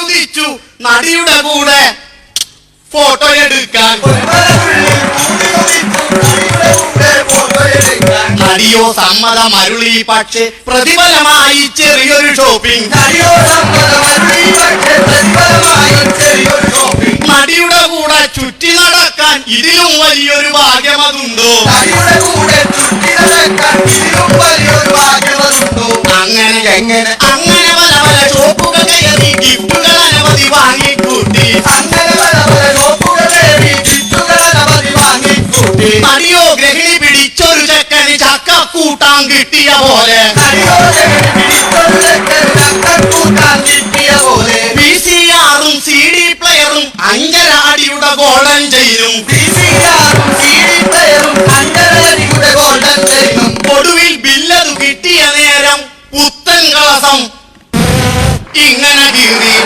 കുതിച്ചു നടിയുടെ കൂടെ ഫോട്ടോ എടുക്കാൻ. നടിയോ സമ്മതമരുളി, പക്ഷേ പ്രതിഫലമായി ചെറിയൊരു ഷോപ്പിംഗ്. നടിയുടെ കൂടെ ചുറ്റി നടക്കാൻ ഇതിലും വലിയൊരു ഭാഗ്യമതുണ്ടോ? അങ്ങനെ അങ്ങനെ പല പല ഷോപ്പുകൾ കയറി ഗിഫ്റ്റുകൾ അനവധി വാങ്ങിക്കൂട്ടി. നടിയോ ഗ്രഹിണി പിടിച്ചൊരു ചെക്കന് ചക്ക കൂട്ടാൻ കിട്ടിയ പോലെ. VCR-ഉം CD പ്ലെയറും 5.5 അടിയുടെ ഗോൾഡൻ ചെയിനും. ഒടുവിൽ ബില്ലതു കിട്ടിയ നേരം പുത്തൻ കളസം ഇങ്ങനെ കീറി.